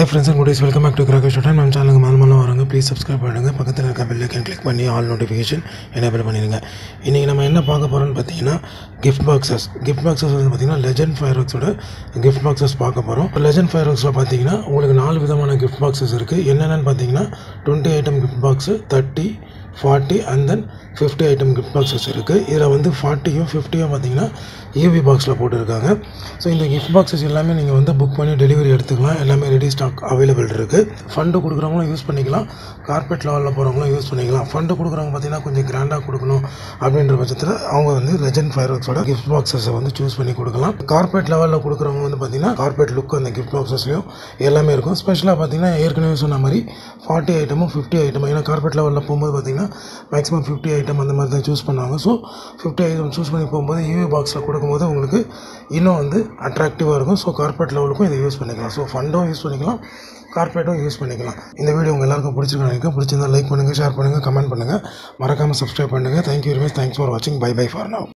Hi friends and goodies, welcome back to Krakesh Showtime. நம்ம சேனலுக்கு மேலே வரவங்க ப்ளீஸ் சப்ஸ்கிரைப் பண்ணுங்கள். பக்கத்தில் இருக்க பெல் ஐக்கன் கிளிக் பண்ணி ஆல் நோட்டிஃபிகேஷன் எனேபிள் பண்ணிடுங்க. இன்றைக்கி நம்ம என்ன பார்க்க போகிறோம்னு பார்த்தீங்கன்னா கிஃப்ட் பாக்ஸஸ் வந்து பார்த்தீங்கன்னா லெஜண்ட் ஃபயர்வொர்க்ஸோட கிஃப்ட் பாக்ஸஸ் பார்க்க போகிறோம். லெஜண்ட் ஃபயர்வொர்க்ஸில் பார்த்தீங்கன்னா உங்களுக்கு 4 விதமான கிஃப்ட் பாக்ஸஸ் இருக்குது. என்னென்னு பார்த்தீங்கன்னா 20 item gift box, 30, 40 and then 50 item gift boxes இருக்குது. இதில் வந்து 40யும் 50யும் பார்த்தீங்கன்னா யூவி பாக்ஸில் போட்டுருக்காங்க. ஸோ இந்த கிஃப்ட் பாக்ஸஸ் எல்லாமே நீங்கள் வந்து புக் பண்ணி டெலிவரி எடுத்துக்கலாம். எல்லாமே ரெடி ஸ்டாக் அவைலபிள் இருக்குது. ஃபண்டு கொடுக்குறவங்களும் யூஸ் பண்ணிக்கலாம், கார்பரேட் லெவலில் போகிறவங்களும் யூஸ் பண்ணிக்கலாம். ஃபண்டு கொடுக்குறவங்க பார்த்தீங்கன்னா கொஞ்சம் கிராண்டாக கொடுக்கணும் அப்படின்ற பட்சத்தில் அவங்க வந்து லெஜண்ட் ஃபயர்வொர்க்ஸோட கிஃப்ட் பாக்ஸஸை வந்து சூஸ் பண்ணி கொடுக்கலாம். கார்பரேட் லெவலில் கொடுக்குறவங்க வந்து பார்த்தீங்கன்னா கார்பரேட் லுக் அந்த கிஃப்ட் பாக்ஸஸ்லையும் எல்லாமே இருக்கும். ஸ்பெஷலாக பார்த்தீங்கன்னா ஏற்கனவே சொன்ன மாதிரி 40 ஐட்டமும் 50 ஐட்டமும், ஏன்னா கார்பரேட் லெவலில் போகும்போது பார்த்தீங்கன்னா மேக்ஸிமம் 50 ஐட்டம் அந்த மாதிரி தான் சூஸ் பண்ணுவாங்க. ஸோ 50 ஐட்டம் சூஸ் பண்ணி போகும்போது யூவி பாக்ஸில் கொடுக்கும்போது உங்களுக்கு இன்னும் வந்து அட்ராக்டிவாக இருக்கும். ஸோ கார்பரேட் லெவலுக்கும் இதை யூஸ் பண்ணிக்கலாம். ஸோ ஃபண்டும் யூஸ் பண்ணிக்கலாம், கார்பரேட்டும் யூஸ் பண்ணிக்கலாம். இந்த வீடியோ உங்கள் எல்லாருக்கும் பிடிச்சிருக்கேன். பிடிச்சிருந்தால் லைக் பண்ணுங்கள், ஷேர் பண்ணுங்கள், கமெண்ட் பண்ணுங்கள், மறக்காமல் சப்ஸ்கிரைப் பண்ணுங்கள். Thank you very much. Thanks for வாட்சிங். Bye for now.